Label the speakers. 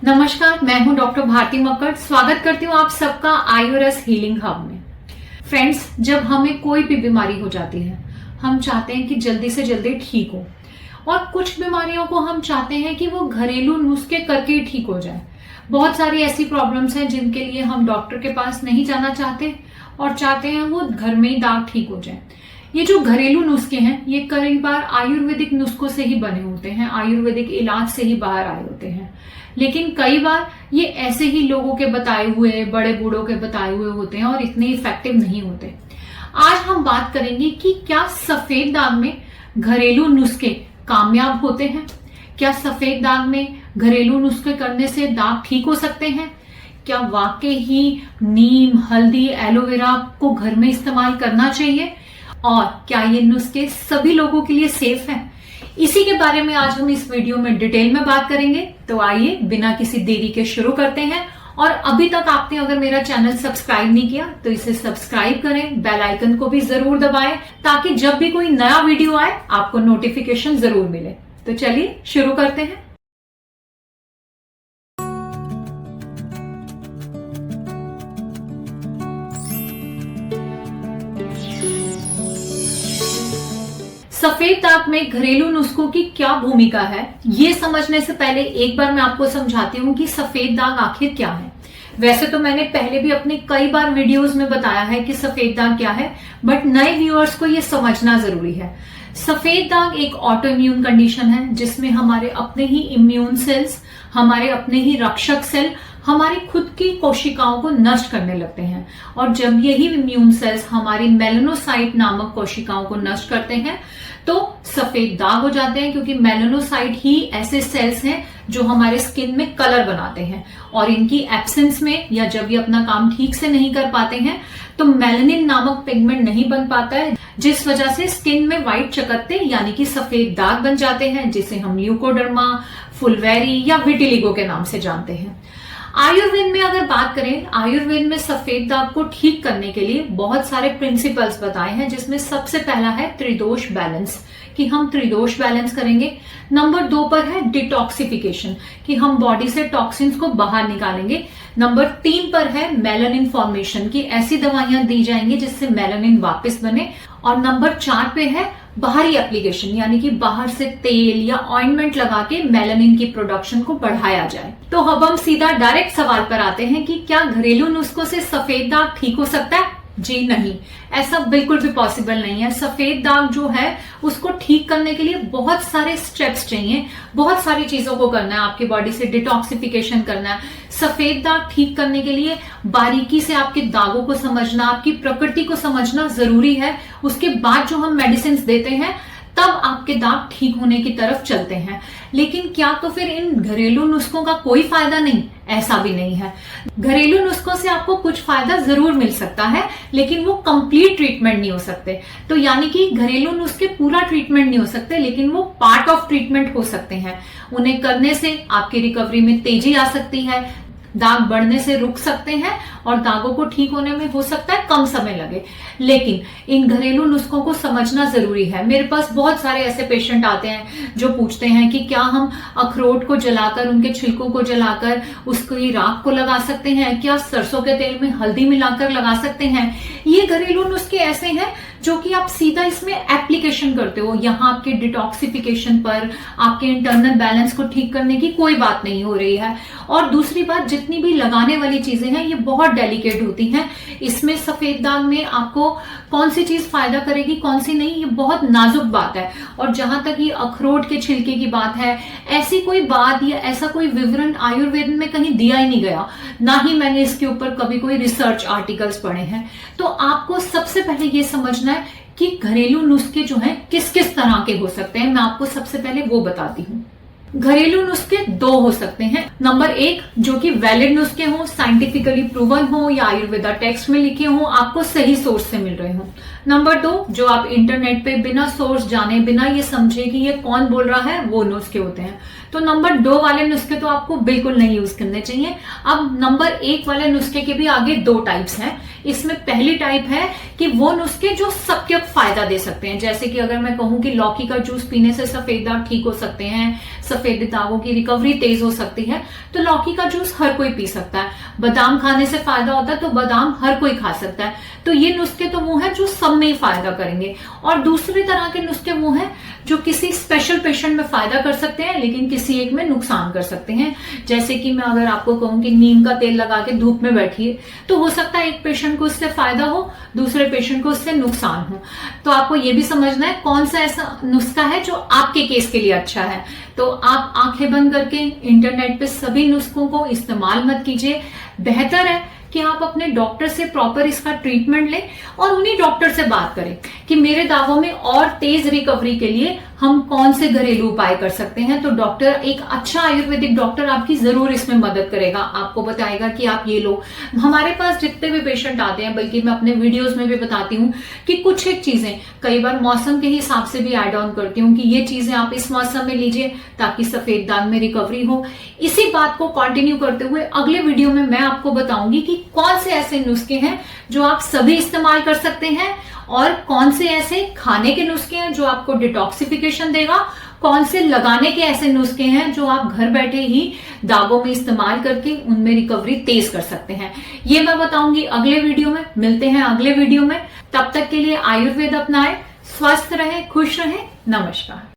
Speaker 1: नमस्कार, मैं हूं डॉक्टर भारती मक्कड़। स्वागत करती हूं आप सबका आयुरस हीलिंग हब में। फ्रेंड्स, जब हमें कोई भी बीमारी हो जाती है, हम चाहते हैं कि जल्दी से जल्दी ठीक हो, और कुछ बीमारियों को हम चाहते हैं कि वो घरेलू नुस्खे करके ही ठीक हो जाए। बहुत सारी ऐसी प्रॉब्लम्स हैं जिनके लिए हम डॉक्टर के पास नहीं जाना चाहते और चाहते हैं वो घर में ही दाग ठीक हो जाए। ये जो घरेलू नुस्खे हैं, ये कई बार आयुर्वेदिक नुस्खों से ही बने होते हैं, आयुर्वेदिक इलाज से ही बाहर आए होते हैं। लेकिन कई बार ये ऐसे ही लोगों के बताए हुए, बड़े बूढ़ों के बताए हुए होते हैं और इतने इफेक्टिव नहीं होते। आज हम बात करेंगे कि क्या सफेद दाग में घरेलू नुस्खे कामयाब होते हैं? क्या सफेद दाग में घरेलू नुस्खे करने से दाग ठीक हो सकते हैं? क्या वाकई ही नीम, हल्दी, एलोवेरा को घर में इस्तेमाल करना चाहिए? और क्या ये नुस्खे सभी लोगों के लिए सेफ हैं? इसी के बारे में आज हम इस वीडियो में डिटेल में बात करेंगे। तो आइए बिना किसी देरी के शुरू करते हैं। और अभी तक आपने अगर मेरा चैनल सब्सक्राइब नहीं किया तो इसे सब्सक्राइब करें, बेल आइकन को भी जरूर दबाएं ताकि जब भी कोई नया वीडियो आए आपको नोटिफिकेशन जरूर मिले। तो चलिए शुरू करते हैं। सफेद दाग में घरेलू नुस्खों की क्या भूमिका है, ये समझने से पहले एक बार मैं आपको समझाती हूँ कि सफेद दाग आखिर क्या है। वैसे तो मैंने पहले भी अपने कई बार वीडियोस में बताया है कि सफेद दाग क्या है, बट नए व्यूअर्स को ये समझना जरूरी है। सफेद दाग एक ऑटो इम्यून कंडीशन है जिसमें हमारे अपने ही इम्यून सेल्स, हमारे अपने ही रक्षक सेल हमारी खुद की कोशिकाओं को नष्ट करने लगते हैं। और जब यही इम्यून सेल्स हमारी मेलानोसाइट नामक कोशिकाओं को नष्ट करते हैं तो सफेद दाग हो जाते हैं, क्योंकि मेलानोसाइट ही ऐसे सेल्स हैं जो हमारे स्किन में कलर बनाते हैं। और इनकी एब्सेंस में या जब ये अपना काम ठीक से नहीं कर पाते हैं तो मेलानिन नामक पिगमेंट नहीं बन पाता है, जिस वजह से स्किन में व्हाइट चकत्ते यानी कि सफेद दाग बन जाते हैं, जिसे हम ल्यूकोडर्मा, फुलवेरी या विटिलिगो के नाम से जानते हैं। आयुर्वेद में अगर बात करें, आयुर्वेद में सफेद दाग को ठीक करने के लिए बहुत सारे प्रिंसिपल्स बताए हैं, जिसमें सबसे पहला है त्रिदोष बैलेंस, कि हम त्रिदोष बैलेंस करेंगे। नंबर 2 पर है डिटॉक्सिफिकेशन, कि हम बॉडी से टॉक्सिन्स को बाहर निकालेंगे। नंबर 3 पर है मेलानिन फॉर्मेशन, की ऐसी दवाइयां दी जाएंगी जिससे मेलानिन वापस बने। और नंबर 4 पे है बाहरी एप्लीकेशन, यानी कि बाहर से तेल या ऑइंटमेंट लगा के मेलानिन की प्रोडक्शन को बढ़ाया जाए। तो अब हम सीधा डायरेक्ट सवाल पर आते हैं कि क्या घरेलू नुस्खों से सफेद दाग ठीक हो सकता है? जी नहीं, ऐसा बिल्कुल भी पॉसिबल नहीं है। सफेद दाग जो है उसको ठीक करने के लिए बहुत सारे स्टेप्स चाहिए, बहुत सारी चीजों को करना है। आपकी बॉडी से डिटॉक्सिफिकेशन करना है। सफेद दाग ठीक करने के लिए बारीकी से आपके दागों को समझना, आपकी प्रकृति को समझना जरूरी है। उसके बाद जो हम मेडिसिन देते हैं तब आपके दाग ठीक होने की तरफ चलते हैं। लेकिन क्या तो फिर इन घरेलू नुस्खों का कोई फायदा नहीं? ऐसा भी नहीं है। घरेलू नुस्खों से आपको कुछ फायदा जरूर मिल सकता है, लेकिन वो कंप्लीट ट्रीटमेंट नहीं हो सकते। तो यानी कि घरेलू नुस्खे पूरा ट्रीटमेंट नहीं हो सकते, लेकिन वो पार्ट ऑफ ट्रीटमेंट हो सकते हैं। उन्हें करने से आपकी रिकवरी में तेजी आ सकती है, दाग बढ़ने से रुक सकते हैं और दागों को ठीक होने में हो सकता है कम समय लगे। लेकिन इन घरेलू नुस्खों को समझना जरूरी है। मेरे पास बहुत सारे ऐसे पेशेंट आते हैं जो पूछते हैं कि क्या हम अखरोट को जलाकर, उनके छिलकों को जलाकर उसकी राख को लगा सकते हैं? क्या सरसों के तेल में हल्दी मिलाकर लगा सकते हैं? ये घरेलू नुस्खे ऐसे हैं जो कि आप सीधा इसमें एप्लीकेशन करते हो। यहाँ आपके डिटॉक्सिफिकेशन पर, आपके इंटरनल बैलेंस को ठीक करने की कोई बात नहीं हो रही है। और दूसरी बात, जितनी भी लगाने वाली चीजें हैं ये बहुत डेलिकेट होती हैं। इसमें सफेद दाग में आपको कौन सी चीज फायदा करेगी, कौन सी नहीं, ये बहुत नाजुक बात है। और जहां तक ये अखरोट के छिलके की बात है, ऐसी कोई बात या ऐसा कोई विवरण आयुर्वेद में कहीं दिया ही नहीं गया, ना ही मैंने इसके ऊपर कभी कोई रिसर्च आर्टिकल्स पढ़े हैं। तो आपको सबसे पहले ये समझना है कि घरेलू नुस्खे जो हैं किस किस तरह के हो सकते हैं। मैं आपको सबसे पहले वो बताती हूँ। घरेलू नुस्खे 2 हो सकते हैं। नंबर 1 जो कि वैलिड नुस्खे हों, साइंटिफिकली प्रूवन हो या आयुर्वेदा टेक्स्ट में लिखे हों, आपको सही सोर्स से मिल रहे हों। नंबर 2 जो आप इंटरनेट पे बिना सोर्स जाने, बिना ये समझे कि ये कौन बोल रहा है, वो नुस्खे होते हैं। तो नंबर 2 वाले नुस्खे तो आपको बिल्कुल नहीं यूज करने चाहिए। अब नंबर 1 वाले नुस्खे के भी आगे 2 टाइप्स हैं। इसमें पहली टाइप है कि वो नुस्खे जो सबके फायदा दे सकते हैं, जैसे कि अगर मैं कहूं कि लौकी का जूस पीने से सफेद दाग ठीक हो सकते हैं, सफेद दागों की रिकवरी तेज हो सकती है, तो लौकी का जूस हर कोई पी सकता है। बादाम खाने से फायदा होता है तो बादाम हर कोई खा सकता है। तो ये नुस्खे तो वो हैं जो सब में ही फायदा करेंगे। और दूसरी तरह के नुस्खे वो हैं जो किसी स्पेशल पेशेंट में फायदा कर सकते हैं लेकिन किसी एक में नुकसान कर सकते हैं। जैसे कि मैं अगर आपको कहूं कि नीम का तेल लगा के धूप में बैठिए, तो हो सकता है एक पेशेंट को इससे फायदा हो, दूसरे पेशेंट को इससे नुकसान हो। तो आपको ये भी समझना है कौन सा ऐसा नुस्खा है जो आपके केस के लिए अच्छा है। तो आप आंखें बंद करके इंटरनेट पे सभी नुस्खों को इस्तेमाल मत कीजिए। बेहतर है कि आप अपने डॉक्टर से प्रॉपर इसका ट्रीटमेंट लें और उन्हीं डॉक्टर से बात करें कि मेरे दावों में और तेज रिकवरी के लिए हम कौन से घरेलू उपाय कर सकते हैं। तो डॉक्टर, एक अच्छा आयुर्वेदिक डॉक्टर आपकी जरूर इसमें मदद करेगा, आपको बताएगा कि आप ये लो। हमारे पास जितने भी पेशेंट आते हैं, बल्कि मैं अपने वीडियोस में भी बताती हूँ कि कुछ एक चीजें कई बार मौसम के हिसाब से भी ऐड ऑन करती हूँ कि ये चीजें आप इस मौसम में लीजिए ताकि सफेद दाग में रिकवरी हो। इसी बात को कंटिन्यू करते हुए अगले वीडियो में मैं आपको बताऊंगी कि कौन से ऐसे नुस्खे हैं जो आप सभी इस्तेमाल कर सकते हैं और कौन से ऐसे खाने के नुस्खे हैं जो आपको डिटॉक्सिफिकेशन देगा, कौन से लगाने के ऐसे नुस्खे हैं जो आप घर बैठे ही दागों में इस्तेमाल करके उनमें रिकवरी तेज कर सकते हैं। ये मैं बताऊंगी अगले वीडियो में। मिलते हैं अगले वीडियो में, तब तक के लिए आयुर्वेद अपनाएं, स्वस्थ रहें, खुश रहें। नमस्कार।